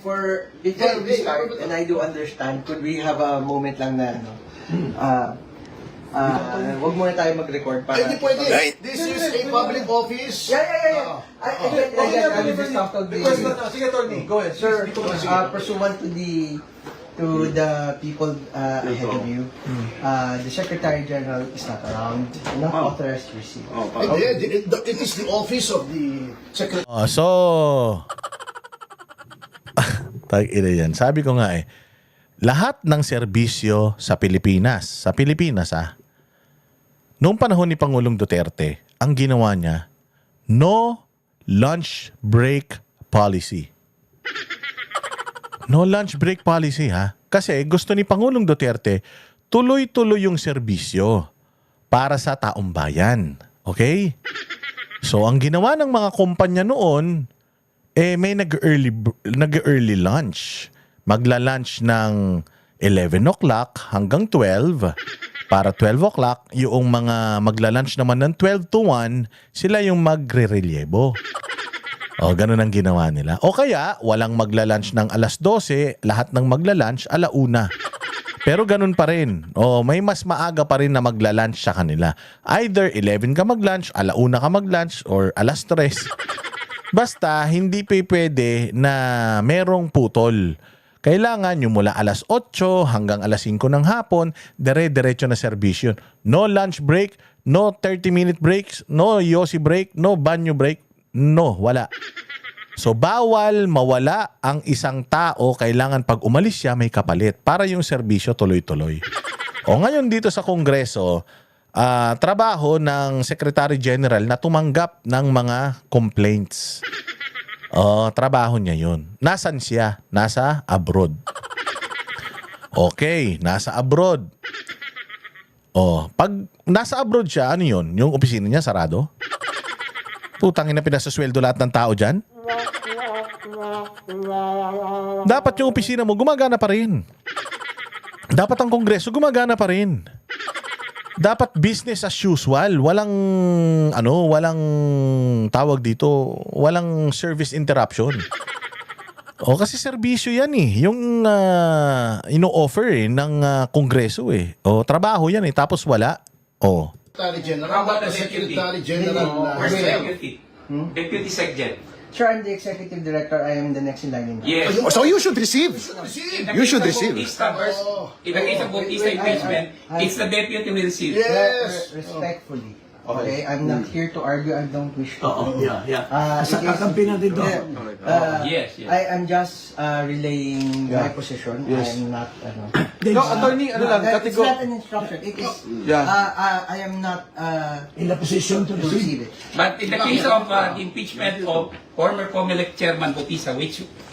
Before we start, and I do understand, could we have a moment lang na ano, wag muna tayo mag-record para... Hindi pwede. This is a public office. Yeah. I will just talk to the... Sige, Tony. Go ahead. Sir, pursuant to the people ahead of you, the Secretary General is not around, not authorized to receive. It is the office of the Secretary. Tag-ina yan. Sabi ko nga lahat ng serbisyo sa Pilipinas, noong panahon ni Pangulong Duterte, ang ginawa niya, no lunch break policy. No lunch break policy, ha? Kasi gusto ni Pangulong Duterte, tuloy-tuloy yung serbisyo para sa taong bayan. Okay? So, ang ginawa ng mga kumpanya noon, may nag-early lunch. Magla-lunch ng 11 o'clock hanggang 12. Para 12 o'clock, yung mga magla-lunch naman ng 12 to 1, sila yung magre-relyebo. O, ganun ang ginawa nila. O kaya, walang magla-lunch ng alas 12, lahat ng magla-lunch, 1:00. Pero ganun pa rin. O, may mas maaga pa rin na magla-lunch sa kanila. Either 11 ka mag-lunch, 1:00 ka mag-lunch, or alas 3. Basta, hindi pwede na merong putol. Kailangan yung mula alas 8 hanggang alas 5 ng hapon, dire-diretso na serbisyon. No lunch break, no 30-minute breaks, no yosi break, no banyo break. No, wala. So, bawal mawala ang isang tao. Kailangan pag umalis siya, may kapalit para yung serbisyo tuloy-tuloy. O ngayon dito sa Kongreso, trabaho ng Secretary General na tumanggap ng mga complaints. Trabaho niya yun. Nasaan siya? Nasa abroad. Okay, nasa abroad. Pag nasa abroad siya, ano yun? Yung opisina niya sarado? Putangin na pinasasweldo lahat ng tao dyan? Dapat yung opisina mo gumagana pa rin. Dapat ang Kongreso gumagana pa rin. Dapat business as usual. Walang tawag dito, walang service interruption. Kasi serbisyo yan yung ino-offer ng Kongreso trabaho yan tapos wala. Secretary General. How about the Secretary General? Where's the deputy? Deputy Secretary. Sir, I'm the Executive Director. I am the next in line. Yes. So you should receive. You should receive. In the case of Bautista impeachment, it's the deputy who will receive. Yes. Respectfully. Okay, I'm not here to argue. I don't wish to. Sa kakampi natin to. Yes. I am just relaying my position. I am not, No, attorney, it's not an instruction. It is, I am not In a position to receive it. But in the case of the impeachment of former COMELEC Chairman Bautista,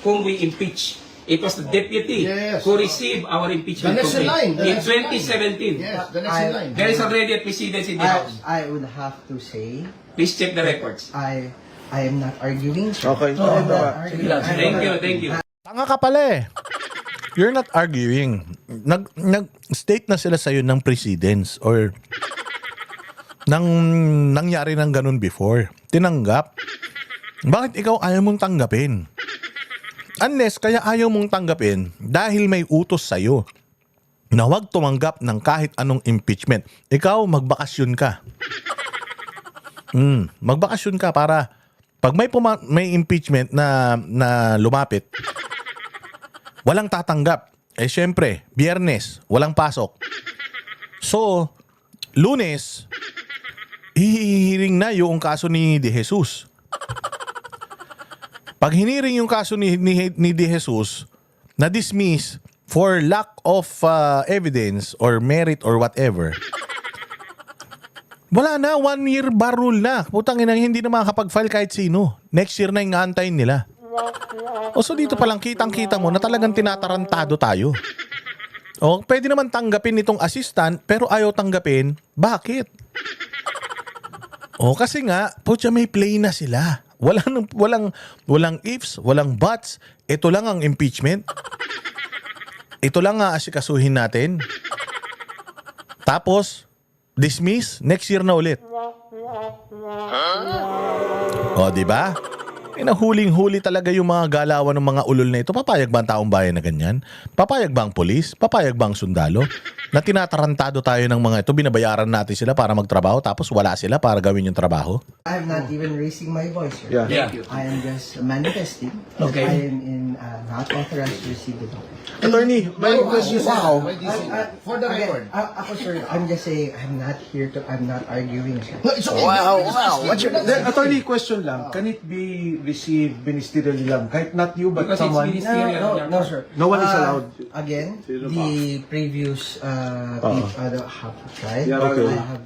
whom we impeach, it was the deputy who received our impeachment The next in line. in 2017. Yes, the next in line. There is already a precedence in the House. I would have to say, Please check the records. I am not arguing. Sir. Okay. I am not arguing. Thank you. Tanga ka pala You're not arguing. Nag-state na sila sa'yo ng precedence or nangyari ng ganun before. Tinanggap. Bakit ikaw ayaw mong tanggapin? Unless kaya ayaw mong tanggapin dahil may utos sa'yo na huwag tumanggap ng kahit anong impeachment. Ikaw, magbakasyon ka. Magbakasyon ka para pag may impeachment na lumapit, walang tatanggap. Syempre, Biyernes, walang pasok. So, Lunes, hihiring na yung kaso ni De Jesus. Pag hiniring yung kaso ni De Jesus, na-dismiss for lack of evidence or merit or whatever, wala na, 1 year bar rule na. Putang ina, hindi na makakapag-file kahit sino. Next year na yung aantayin nila. So dito palang kitang-kita mo na talagang tinatarantado tayo. Pwede naman tanggapin itong assistant pero ayaw tanggapin. Bakit? Kasi nga, putya may play na sila. Walang ifs, walang buts. Ito lang ang impeachment. Ito lang ang asikasuhin natin. Tapos, dismiss, next year na ulit. Di ba? Pinahuling-huli talaga yung mga galawan ng mga ulol na ito. Papayag ba ang taong bayan na ganyan? Papayag ba ang polis? Papayag ba ang sundalo? Na tinatarantado tayo ng mga ito, binabayaran natin sila para magtrabaho tapos wala sila para gawin yung trabaho? I'm not even raising my voice, sir. Yeah. Yeah. I am just manifesting. Okay. I am not authorized to receive the document. Attorney, may question. Wow. For the record. Ako, sir, I'm just saying, I'm not arguing, sir. No, it's okay. Wow. What's your... Attorney, question lang. Can it be received ministerially lang? Kahit not you, but Because it's someone... ministerial. No, sir. No one is allowed. Again, the previous people have tried. Okay. I have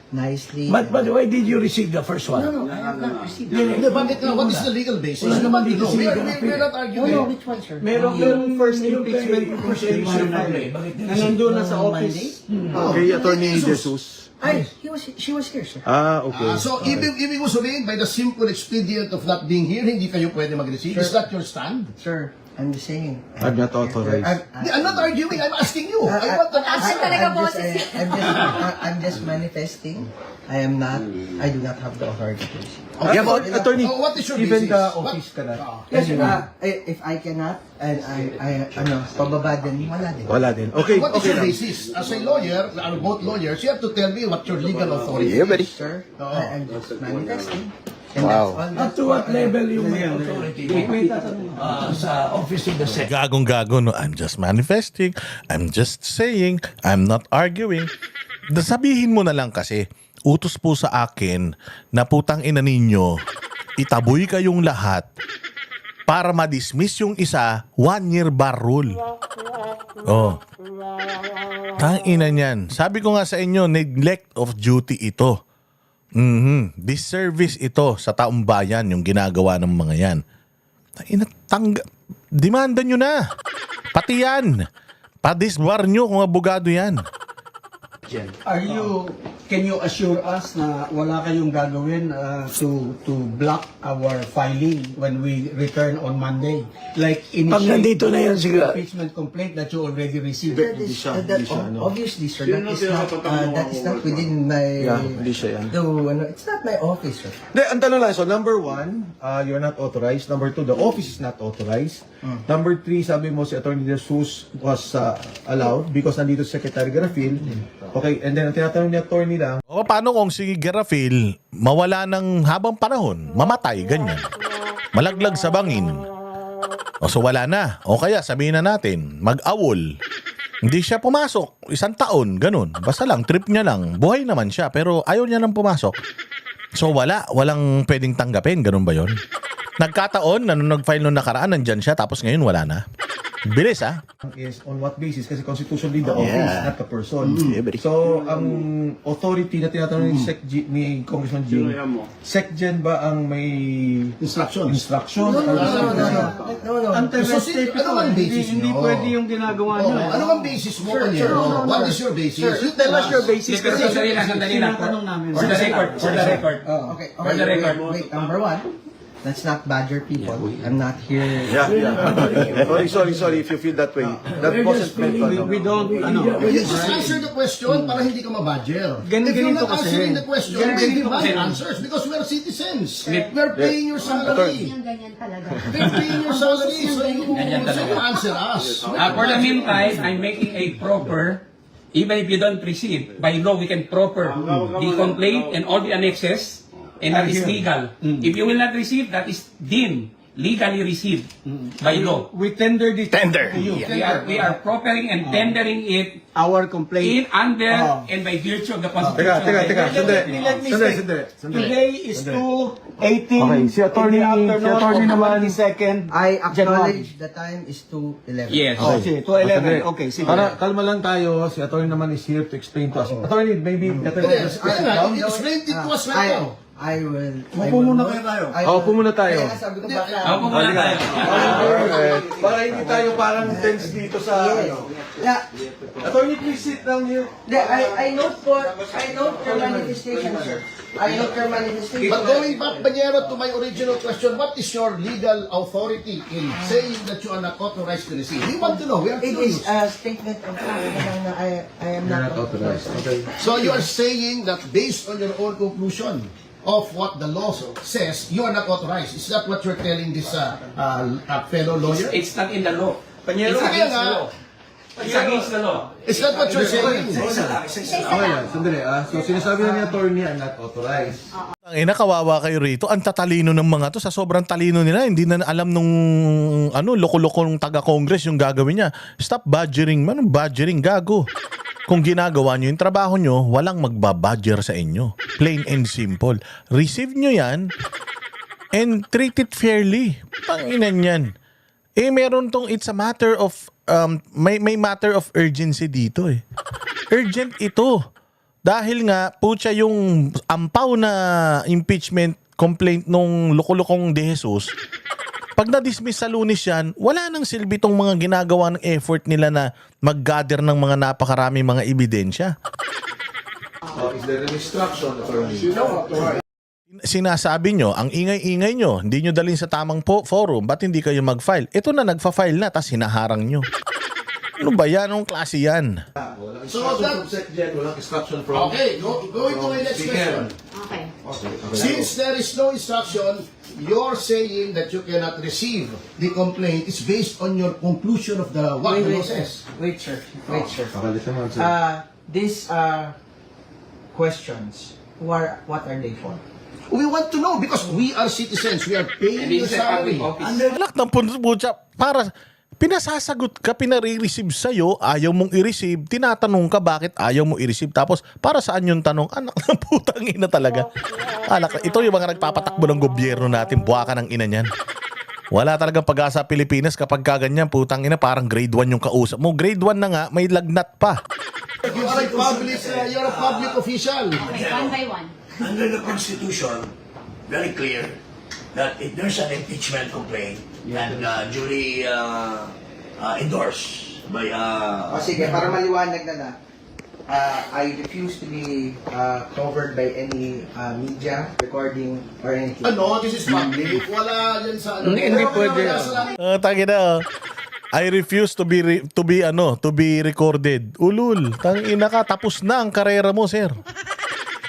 nicely. But why did you receive the first one? No, I have not received. Hindi, bakit nga? What is the legal basis? Wala naman dito No, sa legal we're not No, arguing. which one, sir? Merong first Yung impeachment kay- prosecution Bakit na nandun na sa office. Hmm. Kay Attorney Jesus. She was here, sir. Okay. So, ibig mo sabihin, by the simple expedient of not being here, hindi kayo pwede mag-receive? Is that your stand? Sir, I'm just saying. I'm not authorized. I'm not arguing, I'm asking you. I want an answer. I'm just manifesting. I do not have the authority to receive. Yeah, but Attorney, What is your even basis? the office ka na. Yes, sir. If I cannot, and pababa din, wala din. Wala din. Okay, What is okay your lang. basis? As a lawyer, both lawyers, you have to tell me what your legal authority is. Sir, I'm just manifesting. And that's all. Up to what level yung may authority? Sa office of the SEC. Gagong-gago, no? I'm just manifesting. I'm just saying. I'm not arguing. Sabihin mo na lang kasi, utos po sa akin na putang ina ninyo, itaboy kayong lahat para ma-dismiss yung isa, 1-year bar rule. Oh. Tang ina niyan. Sabi ko nga sa inyo, neglect of duty ito. Disservice ito sa taong bayan, yung ginagawa ng mga yan. Demanda nyo na. Pati yan. Pa-disbar nyo kung abogado yan. Can you assure us na wala kayong gagawin to block our filing when we return on Monday? Like Pag nandito na yan, sige. impeachment complaint that you already received. Obviously, sir, that is not within my. Yeah, hindi siya yan. It's not my office, sir. Hindi, ang tanong lang, so number 1, you're not authorized. Number 2, the office is not authorized. Number 3, sabi mo si Attorney Jesus was allowed because nandito si Secretary Garafil. Okay, and then ang tinatanong ni Attorney lang, O paano kung si Garafil mawala ng habang panahon, mamatay, ganyan. Malaglag sa bangin. O so wala na. O kaya sabihin na natin, mag-awol. Hindi siya pumasok, 1 taon, ganun. Basta lang, trip niya lang. Buhay naman siya, pero ayaw niya nang pumasok. So walang pwedeng tanggapin, ganun ba yon? Nagkataon na nung nag-file nung nakaraan, nandyan siya, tapos ngayon wala na. Bilis, ah. is on what basis? Kasi constitutionally the office, not the person. So, ang authority na tinatanong ni Congressman Jing, SecGen ba ang may instructions? No. So, ano ang basis Hindi nyo? pwede yung ginagawa niyo. Ano ang basis mo kanyo? What is your basis? You tell us your basis. Pero sandali lang. Tinatanong namin. For the record. Okay. For the record. Wait, number 1. Let's not badger people. I'm not here. Sorry, if you feel that way. That wasn't meant to. We don't, You just answer the question para hindi ka mabadger. If you're Ganito not kasi. answering the question, we demand answers because we are citizens. We're paying your salary. Ganyan talaga. We're paying your salary, so you answer us. For the meantime, I'm making a proper, even if you don't receive, by law we can proper the complaint and all the annexes, and that is legal. If you will not receive, that is deemed legally received by law. We tender this to you. We are proppering and tendering it Our complaint. in under and by virtue of the Constitution. Teka. Let me say, Sandali. today is 2:18 Okay, si attorney- in the si afternoon attorney of naman. 22nd I January. acknowledge the time is 2:11. Yes. Oh, sige, 2:11. Okay, sige. Para kalma lang tayo, si attorney naman is here to explain to us. Attorney, maybe better Yes, explain it to us right now. I will. Upo muna kayo tayo. Upo muna tayo. Kaya sabi ko baka. Ako muna tayo. Para hindi tayo parang tense dito sa ano. Yeah. Attorney, please sit down here. I note your manifestation, sir. I note your manifestation. But going back, Banyero, to my original question, what is your legal authority in saying that you are not authorized to receive? We want to know. We are It curious. is a statement of fact na I am not authorized. So you are saying that based on your own conclusion of what the law says, you are not authorized. Is that what you're telling this fellow lawyer? It's not in the law. It's Kaya against nga, the law. It's against the law. is that what you're saying? Okay lang, sandali So sinasabi na ni attorney, I'm not authorized. Ang ina, kawawa kayo rito. Ang tatalino ng mga to. Sa sobrang talino nila, hindi na alam nung loko-loko ng taga-congress yung gagawin niya. Stop badgering. Anong badgering? Gago. Kung ginagawa nyo yung trabaho nyo, walang magbabadger sa inyo. Plain and simple. Receive nyo yan and treat it fairly. Panginan yan. Meron tong it's a matter of may matter of urgency dito eh. Urgent ito. Dahil nga putya yung ampaw na impeachment complaint nung loko-lokong De Jesus. Pag na-dismiss sa Lunes yan, wala nang silbi tong mga ginagawa ng effort nila na mag-gather ng mga napakarami mga ebidensya. Is there an instruction, attorney? Sinasabi nyo, ang ingay-ingay nyo, hindi nyo dalhin sa tamang forum, ba't hindi kayo mag-file? Ito na, nagfa-file na, tas hinaharang nyo. Ano ba yan? Anong klase yan? Walang So instruction that- from SecGen, walang instruction from... Okay, going to my next question. Okay. Since there is no instruction, you're saying that you cannot receive the complaint is based on your conclusion of the what the law says. Wait, sir. Wait, sir. Okay, listen mo, sir. These questions, what are they for? We want to know because we are citizens. We are paying And your this is a public salary. office. Anak ng putya, para pinasasagot ka, pinare-receive sa'yo, ayaw mong i-receive, tinatanong ka bakit ayaw mo i-receive, tapos para saan yung tanong? Anak ng putang ina talaga. Ito yung mga nagpapatakbo ng gobyerno natin, buwaka ng ina niyan. Wala talagang pag-asa Pilipinas kapag kaganyan, putang ina, parang grade 1 yung kausap mo. Grade 1 na nga, may lagnat pa. You are a public official. Okay, one by one. Under the Constitution, very clear that if there's an impeachment complaint and duly endorsed by Sige, para maliwanag na I refuse to be covered by any media, recording, or anything. Ano, this is public. Wala yan sa ano. Hindi pwede. Tangina, I refuse to be recorded. Ulul, tangina ka, tapos na ang karera mo, sir.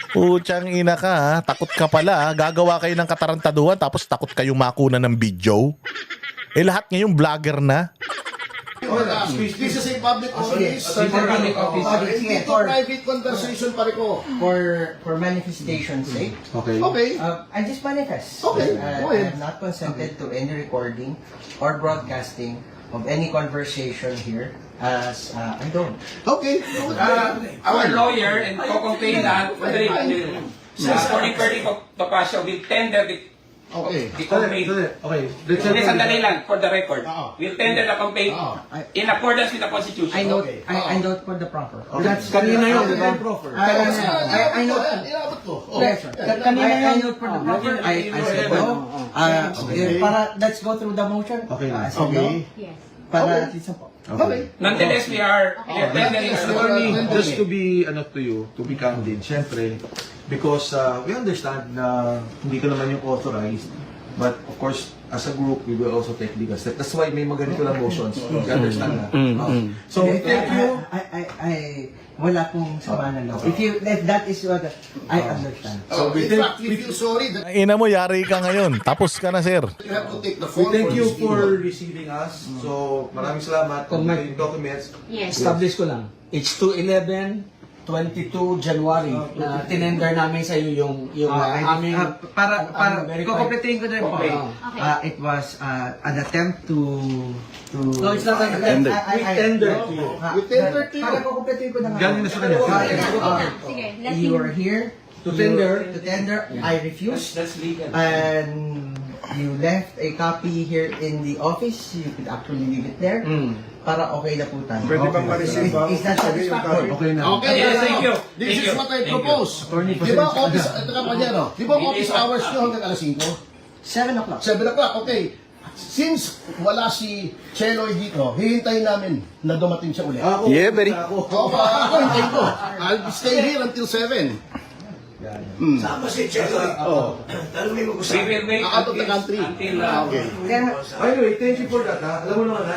Putsang ina ka, ha? Takot ka pala, ha? Gagawa kayo ng katarantaduhan tapos takot kayong makuna ng video. Lahat ngayon vlogger na. This is a public office. Public office. Hindi to private conversation pare ko. For manifestation's sake, Okay. Okay. I just manifest. Okay, I go ahead. have not consented to any recording or broadcasting of any conversation here, as I don't. Okay. Our lawyer and co-complainant, Attorney Perry Topacio, will tender the complaint. Okay, let's Hindi, sandali lang, for the record. Oo. We'll tender the complaint in accordance with the Constitution. I note, I note for the proper. That's kanina yun, di ba? I note. Inabot ko. Yes, sir. I note for the proper. I said no. Para let's go through the motion. Okay. I said no. Yes. Para at least po. Okay. Nonetheless, we are tendering the Attorney, complaint. just to be to be candid, syempre, because we understand na hindi ka naman yung authorized, but of course, as a group, we will also take legal steps. That's why may mga ganito lang motions. You understand na? So, thank you. Wala pong sama na loob. If that is what I understand. So in fact, we feel sorry that Ina mo, yari ka ngayon. Tapos ka na, sir. you have to take the We fall thank you this for video. receiving us. So, maraming salamat. Kung may- Yung documents. Yes. Establish ko lang. It's 2/11/22 January na tinender namin sa iyo yung aming Para verified. kukumpletin ko na rin po. Okay. It was an attempt to No, it's not an attempt. We tendered to you. We tendered to you. Para kukumpletin ko na nga. Galing na sa kanya. Sige, let You him... were here To tender. To tender. I refused. That's legal. And you left a copy here in the office. You could actually leave it there. Para okay na po tayo. Pwede bang ma-receive, Is that satisfactory? Okay na. Okay, Yes, thank you. This Thank is you. what I Thank you. propose. Di ba office, kapanyero, di ba office hours nyo hanggang alas 5? 7 o'clock. 7 o'clock, okay. Since wala si Cheloy dito, hihintayin namin na dumating siya ulit. Yeah, very. Ako, hintayin ko. I'll stay here until 7. Sama si Cheloy. Tanungin mo ko We sa will wait Out of the country. until Okay. Kaya, Anyway, thank you for that. Alam mo naman na,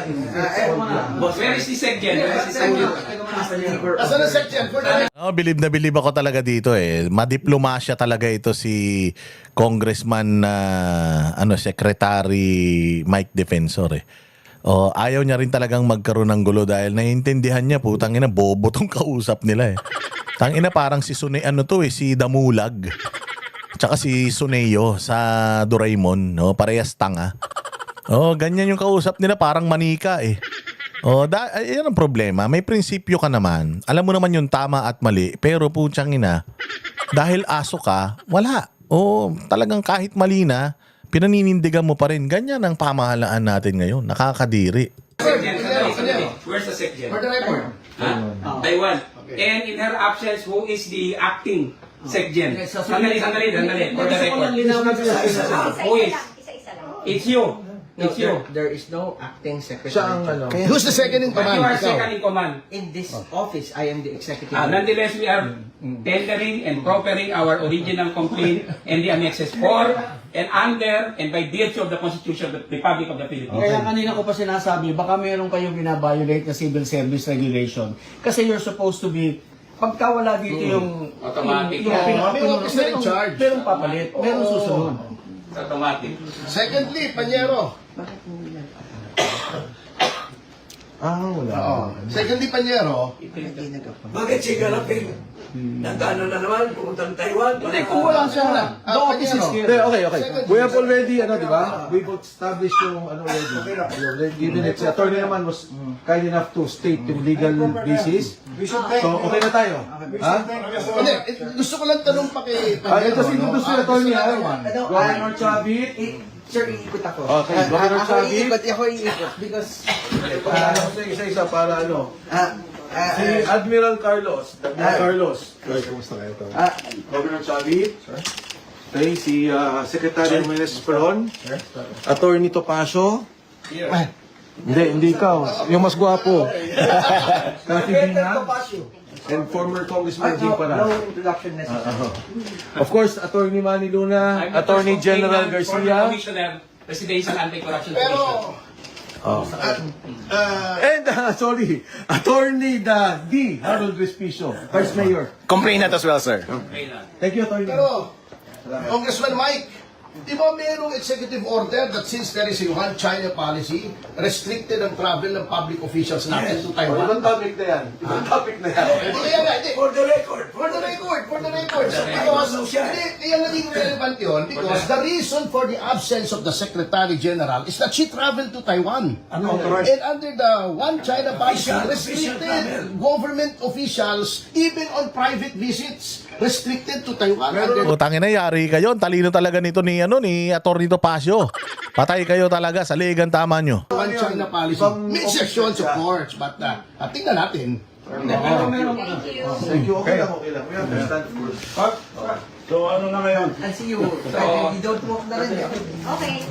where is the SecGen? Where is the SecGen? Asan ang section? For the Bilib na bilib ako talaga dito eh. Madiplomasya talaga ito si Congressman Secretary Mike Defensor eh. Ayaw niya rin talagang magkaroon ng gulo dahil naiintindihan niya putang ina bobo tong kausap nila eh. Tangina parang si si Damulag. Tsaka si Suneo sa Doraemon, no? Parehas tanga. Ganyan yung kausap nila parang manika eh. Yan ang problema. May prinsipyo ka naman. Alam mo naman yung tama at mali. Pero putyang ina, dahil aso ka, wala. Talagang kahit mali na, pinaninindigan mo pa rin. Ganyan ang pamahalaan natin ngayon. Nakakadiri. Where's the section? For the record. Taiwan. And in her absence, who is the acting section? Sandali. For the record. Who is? Isa-isa lang. It's you. It's you. There is no acting secretary. Siya ang ano. Who's the second in But you are command? second in command. In this office, I am the executive. Nonetheless, we are tendering and proffering our original complaint and the annexes for and under and by virtue of the Constitution of the Republic of the Philippines. Kaya kanina ko pa sinasabi, baka meron kayong binabiolate na civil service regulation. Kasi you're supposed to be, pagka wala dito yung Automatic. May officer in charge. Merong papalit, merong susunod. Automatic. Secondly, Panyero. Wala. Secondly, Panyero. Bakit si Garapin? Nagano na naman, pumunta ng Taiwan. Kung wala siya. The office is here. Okay. We have already, di ba? We've established yung, already. Given it, si attorney naman was kind enough to state yung legal basis. So, okay na tayo. Ha? Hindi, gusto ko lang tanong pa kay Ito si gusto si attorney, ha? Governor Chavit. Sir, iikot ako. Okay, Governor Chavit. Ako iikot because Isa-isa para ano. Si Admiral Carlos. Governor Chavit. Okay, si Secretary Menes Peron. Attorney Topacio. Hindi ikaw. Yung mas gwapo. Cathy Bina. And former Congressman Jim no Para. introduction necessary. Of course, Attorney Manny Luna, Attorney General Former Garcia. Commissioner, Presidential Anti-Corruption Pero, Commission. And, Attorney D. Harold Respicio, Vice Mayor. Complainant as well, sir. Thank you, Attorney. pero, Congressman Mike, di ba mayroong executive order that since there is a one China policy, restricted ang travel ng public officials natin to Taiwan? Ibang topic na yan. Hindi. For the record. For the record. So, because, hindi yung naging relevant yun, because the reason for the absence of the Secretary General is that she traveled to Taiwan. And under the one China policy, restricted government officials, even on private visits, restricted to Taiwan. Under Tangin na yari kayo. Ang talino talaga nito ni Atty. Topacio. Patay kayo talaga sa ligan tama nyo. one China policy. May exceptions, of course, but tingnan natin. Thank you. Thank you. Okay lang. We understand. So ano na ngayon? I'll see you. You don't walk na rin. Okay.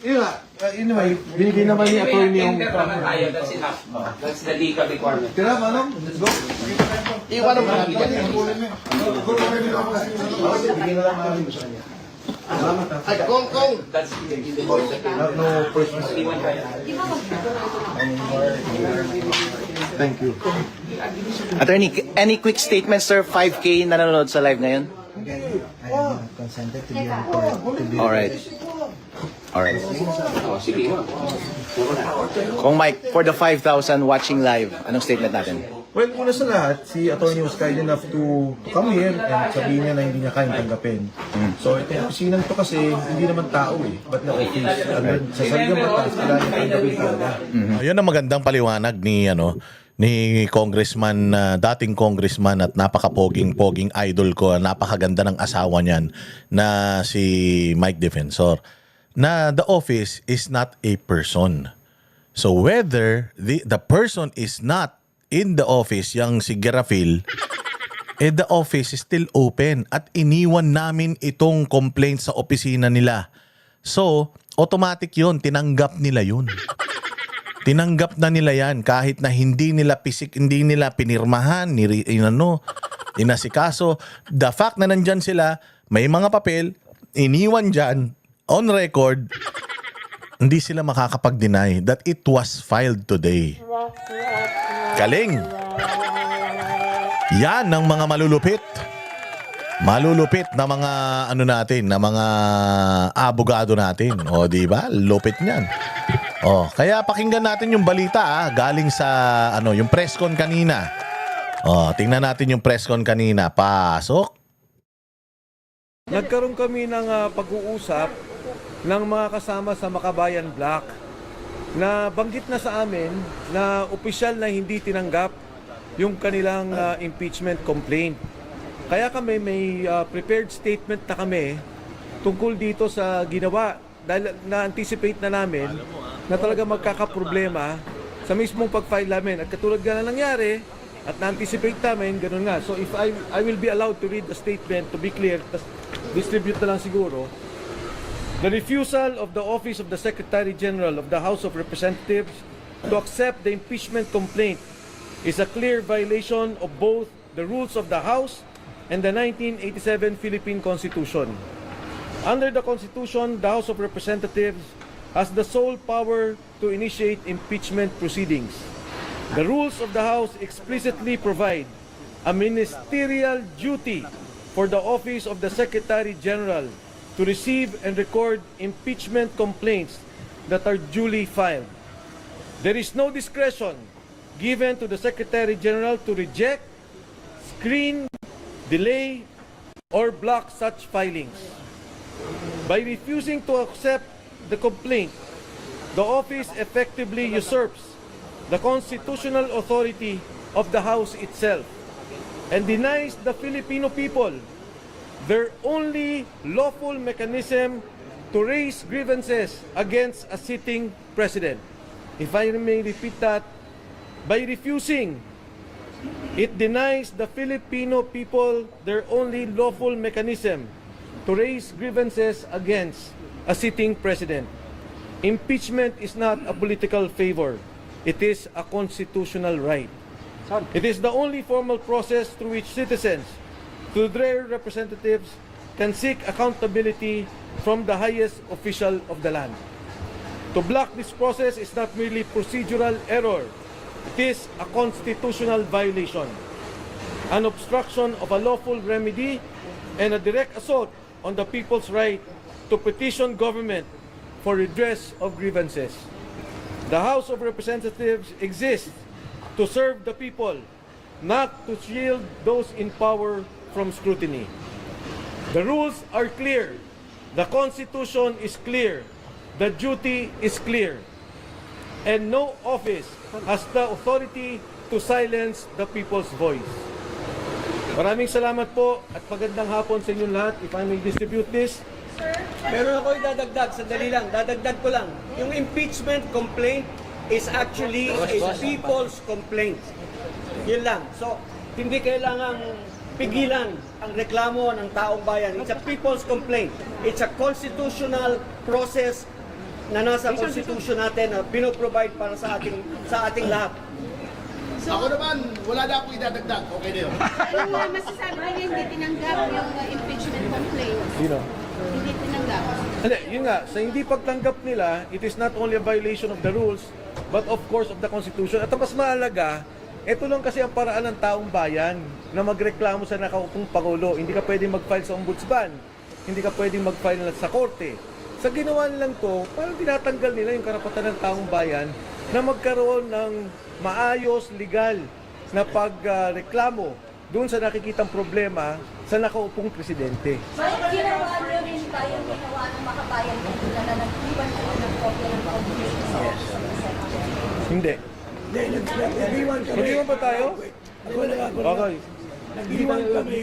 Yun nga. Anyway, binigay naman ni Attorney yung... Enter naman tayo, that's enough. That's the legal requirement. Tira, Manong, let's go. Iwan mo natin yan. Bigyan na lang namin sa kanya. Ay, Kong. That's No first mistake. Thank you. Attorney, any quick statements, sir? 5K nanonood sa live ngayon? Again, I am not consented to be on court. Alright. Kung Mike, for the 5,000 watching live, anong statement natin? Well, una sa lahat, si attorney was kind enough to come here and sabihin niya na hindi niya kayang tanggapin. So, itong opisinang to kasi hindi naman tao eh, but na office. Sa saligang batas, kailangan niya tanggapin talaga. Ayun ang magandang paliwanag ni Congressman, dating Congressman at napaka-poging idol ko, napakaganda ng asawa niyan na si Mike Defensor, na the office is not a person. So whether the person is not in the office, yung si Garafil, the office is still open at iniwan namin itong complaint sa opisina nila. So, automatic yun, tinanggap nila yun. Tinanggap na nila yan kahit na hindi nila pinirmahan, inasikaso. The fact na nandyan sila, may mga papel, iniwan dyan, on record, hindi sila makakapag-deny that it was filed today. Galing! Yan ang mga malulupit. Malulupit na mga ano natin, na mga abogado natin. O, di ba? Lupit niyan. O, kaya pakinggan natin yung balita galing sa yung press con kanina. O, tingnan natin yung press con kanina. Pasok. Nagkaroon kami ng pag-uusap ng mga kasama sa Makabayan Black na banggit na sa amin na opisyal na hindi tinanggap yung kanilang impeachment complaint. Kaya kami may prepared statement na kami tungkol dito sa ginawa dahil na-anticipate na namin na talaga magkakaproblema sa mismong pag-file namin. At katulad nga na nangyari at na-anticipate namin, ganun nga. So if I will be allowed to read the statement to be clear, distribute na lang siguro. The refusal of the Office of the Secretary General of the House of Representatives to accept the impeachment complaint is a clear violation of both the rules of the House and the 1987 Philippine Constitution. Under the Constitution, the House of Representatives has the sole power to initiate impeachment proceedings. The rules of the House explicitly provide a ministerial duty for the Office of the Secretary General to receive and record impeachment complaints that are duly filed. There is no discretion given to the Secretary General to reject, screen, delay, or block such filings. By refusing to accept the complaint, the office effectively usurps the constitutional authority of the House itself and denies the Filipino people their only lawful mechanism to raise grievances against a sitting president. If I may repeat that, by refusing, it denies the Filipino people their only lawful mechanism to raise grievances against a sitting president. Impeachment is not a political favor. It is a constitutional right. It is the only formal process through which citizens, through their representatives, can seek accountability from the highest official of the land. To block this process is not merely procedural error. It is a constitutional violation, an obstruction of a lawful remedy, and a direct assault on the people's right to petition government for redress of grievances. The House of Representatives exists to serve the people, not to shield those in power from scrutiny. The rules are clear. The Constitution is clear. The duty is clear. And no office has the authority to silence the people's voice. Maraming salamat po at magandang hapon sa inyong lahat. If I may distribute this. Meron ako idadagdag, sandali lang, dadagdag ko lang. Yung impeachment complaint is actually a people's complaint. Yun lang. So, hindi kailangang pigilan ang reklamo ng taong bayan. It's a people's complaint. It's a constitutional process na nasa constitution natin na pinoprovide para sa ating lahat. Ako naman, wala na akong idadagdag. Okay na yun. Yung masasabi na hindi tinanggap yung impeachment complaint. Sino? Hindi tinanggap. Hindi, yun nga, sa hindi pagtanggap nila, it is not only a violation of the rules, but of course of the Constitution. At ang mas mahalaga, ito lang kasi ang paraan ng taong bayan na magreklamo sa nakaupong Pangulo. Hindi ka pwedeng mag-file sa ombudsman, hindi ka pwedeng mag-file sa korte. Sa ginawa nilang to, parang tinatanggal nila yung karapatan ng taong bayan na magkaroon ng maayos, legal na pagreklamo doon sa nakikitang problema sa nakaupong presidente. Bakit ginawa nyo rin ba yung ginawa ng Makabayan kanina na nag-iwan kayo ng kopya ng constitution sa office of the secretary? Hindi. Nag-iwan pa tayo? Okay. Nag-iwan kami.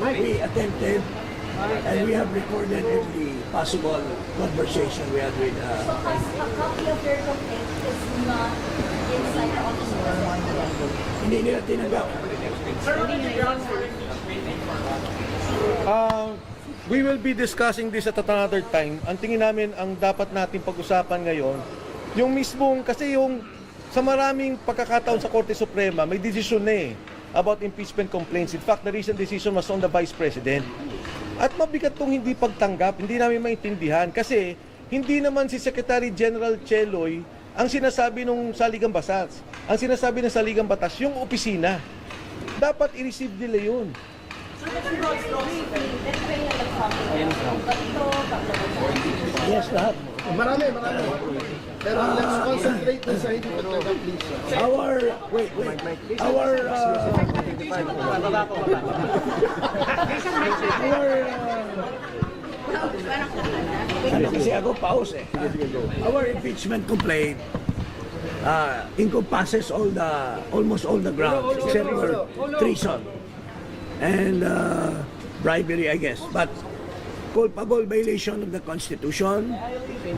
We attempted and we have recorded every possible conversation we had with So, a copy of your complaint is not inside the office of the secretary? hindi nila tinanggap. We will be discussing this at another time. Ang tingin namin, ang dapat natin pag-usapan ngayon, yung mismong, kasi yung sa maraming pagkakataon sa Korte Suprema, may decision na about impeachment complaints. In fact, the recent decision was on the Vice President. At mabigat tong hindi pagtanggap, hindi namin maintindihan kasi hindi naman si Secretary General Cheloy ang sinasabi ng Saligang Batas. Ang sinasabi ng Saligang Batas, yung opisina. Dapat i-receive nila yun. Yes, lahat. Marami. Pero let's concentrate na sa hindi pagtanggap, please. Wait. Kasi ako pause eh. Our impeachment complaint encompasses almost all the grounds except for treason and bribery, I guess. But culpable violation of the Constitution,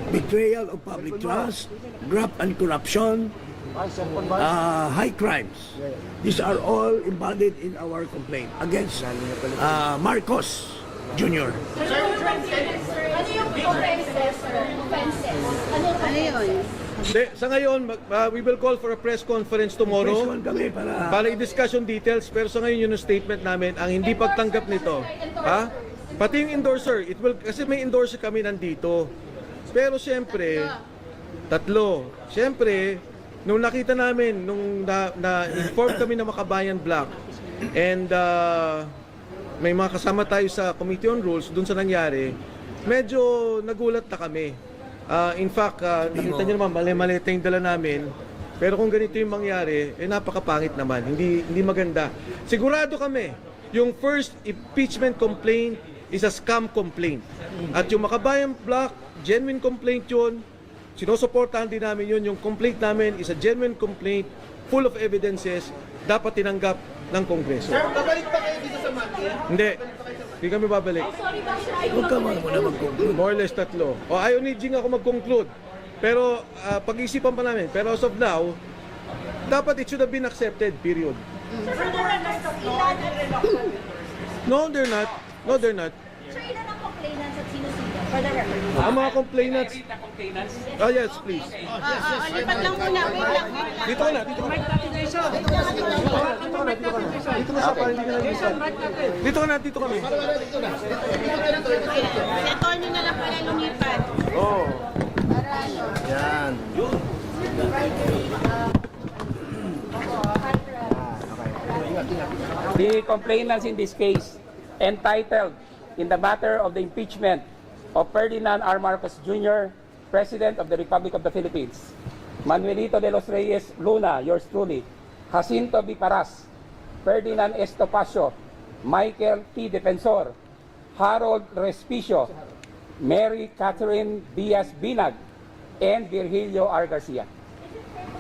betrayal of public trust, graft and corruption, high crimes. These are all embodied in our complaint against Marcos Jr. Ano yung offenses, sir? Offenses? Ano yun? Sa ngayon, we will call for a press conference tomorrow Press con kami para i-discuss yung details. Pero sa ngayon, yun yung statement namin. Ang hindi pagtanggap nito, ha? Pati yung endorser, kasi may endorser kami nandito. Pero siyempre, tatlo. Siyempre, nung nakita namin, nung na-inform kami ng Makabayan Block, and may mga kasama tayo sa Committee on Rules, dun sa nangyari, medyo nagulat na kami. In fact, nakita nyo naman, mali-mali yung dala namin. Pero kung ganito yung mangyari, napakapangit naman. Hindi maganda. Sigurado kami, yung first impeachment complaint is a scam complaint. At yung Makabayan Block, genuine complaint yun. Sinusuportahan din namin yun. Yung complaint namin is a genuine complaint, full of evidences, dapat tinanggap ng Kongreso. Sir, babalik pa kayo dito sa Monday? Hindi kami babalik. Huwag ka muna mag-conclude. More or less tatlo. O ayaw ni Jing ako mag-conclude. Pero pag-isipan pa namin. Pero as of now, dapat it should have been accepted, period. No, they're not. No, they're not. Sir, ilan ang complainants at sino-sino? For the record. Ang mga complainants. Yes, please. Lipat lang muna. Wait lang. Dito ka na. Dito ka na sa parang hindi ka nag-isa. Dito ka na. Dito kami. Si attorney na lang pala lumipat. Oo. Yan. The complainants in this case entitled in the matter of the impeachment of Ferdinand R. Marcos Jr., President of the Republic of the Philippines, Manuelito de los Reyes Luna, yours truly, Jacinto B. Paras, Ferdinand S. Topacio, Michael T. Defensor, Harold Respicio, Mary Catherine Diaz Binag, and Virgilio R. Garcia.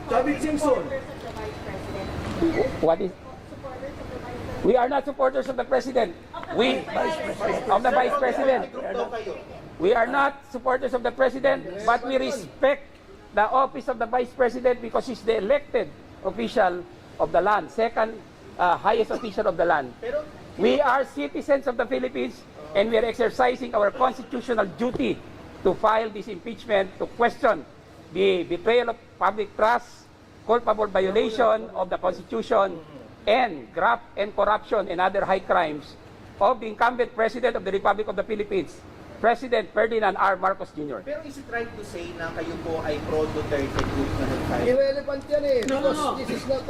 David Simpson. What is? We are not supporters of the President. We, of the Vice President. We are not supporters of the President, but we respect the office of the Vice President because he's the elected official of the land, second highest official of the land. We are citizens of the Philippines and we are exercising our constitutional duty to file this impeachment to question the betrayal of public trust, culpable violation of the Constitution, and graft and corruption and other high crimes of the incumbent President of the Republic of the Philippines, President Ferdinand R. Marcos Jr. Pero is it right to say na kayo po ay pro-Duterte group na nag-file? Irrelevant yan eh. Because this is not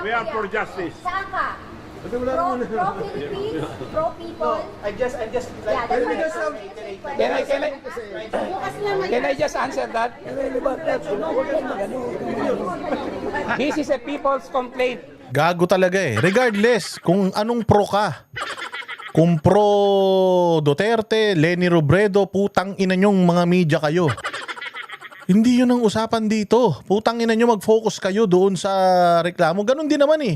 We are for justice. Saan ka? Pro-Philippines? Pro-people? I'm just Yeah, that's why Because, I'm Can I just answer that? Irrelevant. That's This is a people's complaint. Gago talaga eh. Regardless kung anong pro ka. Kung pro Duterte, Leni Robredo, putang ina nyong mga media kayo. Hindi yun ang usapan dito. Putang ina nyo mag-focus kayo doon sa reklamo. Ganon din naman eh.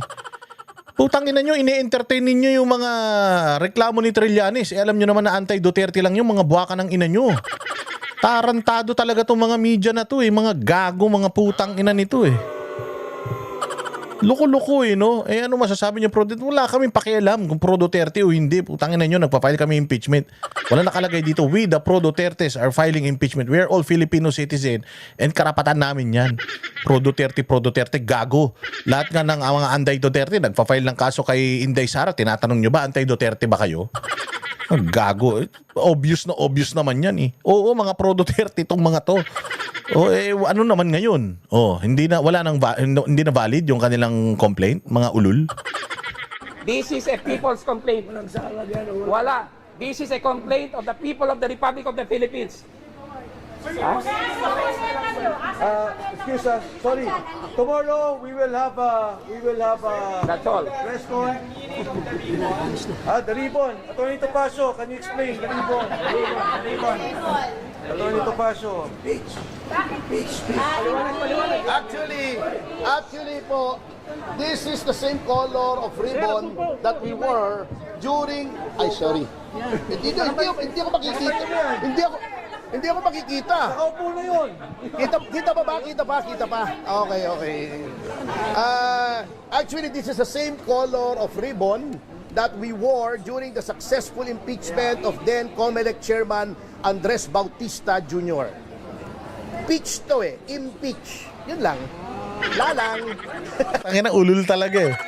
Putang ina nyo, ini-entertain ninyo yung mga reklamo ni Trillanes. Alam nyo naman na anti-Duterte lang yung mga buwaka ng ina nyo. Tarantado talaga tong mga media na to eh. Mga gago, mga putang ina nito eh. Loko-loko eh, no? Eh ano masasabi niyo pro Duterte? Wala kaming pakialam kung pro Duterte o hindi. Putang ina nyo, nagpa-file kami impeachment. Wala nakalagay dito, we the pro Dutertes are filing impeachment. We are all Filipino citizen and karapatan namin yan. Pro Duterte, gago. Lahat nga ng mga anti-Duterte, nagpa-file ng kaso kay Inday Sara. Tinatanong nyo ba, anti-Duterte ba kayo? Gago. Obvious naman yan eh. Oo, mga pro Duterte itong mga to. Ano naman ngayon? Hindi na valid yung kanilang complaint, mga ulul. This is a people's complaint. Wala. This is a complaint of the people of the Republic of the Philippines. Excuse us, sorry. Tomorrow we will have That's all. press con. The ribbon. Attorney Topacio, can you explain? The ribbon. Attorney Topacio. Actually po, this is the same color of ribbon that we wore during, hindi ako makikita. Hindi ako makikita. Nakaupo na yun. Kita pa. Okay. Actually, this is the same color of ribbon that we wore during the successful impeachment of then COMELEC Chairman Andres Bautista Jr. Impeach to impeach. Yun lang. Lalang. Tangina, ulul talaga eh.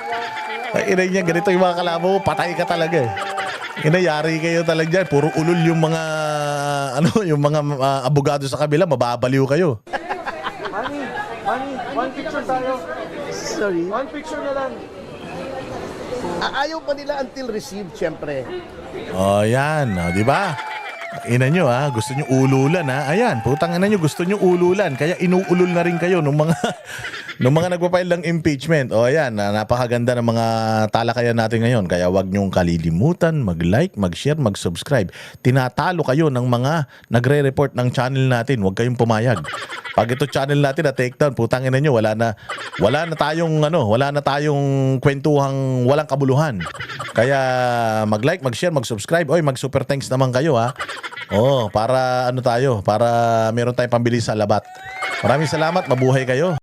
Inay niya, ganito yung mga kalabo, patay ka talaga eh. Inayari kayo talaga dyan. Puro ulul yung mga, yung mga abogado sa kabila, mababaliw kayo. Manny, one picture tayo. Sorry. One picture na lang. Ayaw pa nila until received, syempre. Yan. Di ba? Ina nyo gusto nyo ululan Ayan, putang ina nyo, gusto nyo ululan. Kaya inuulol na rin kayo nung mga nagpa-file ng impeachment. Ayan, napakaganda ng mga talakayan natin ngayon. Kaya wag nyong kalilimutan mag-like, mag-share, mag-subscribe. Tinatalo kayo ng mga nagre-report ng channel natin. Huwag kayong pumayag. Pag ito channel natin na take down, putang ina nyo, wala na tayong kwentuhang walang kabuluhan. Kaya mag-like, mag-share, mag-subscribe. Mag-super thanks naman kayo para para meron tayong pambili sa labat. Maraming salamat, mabuhay kayo.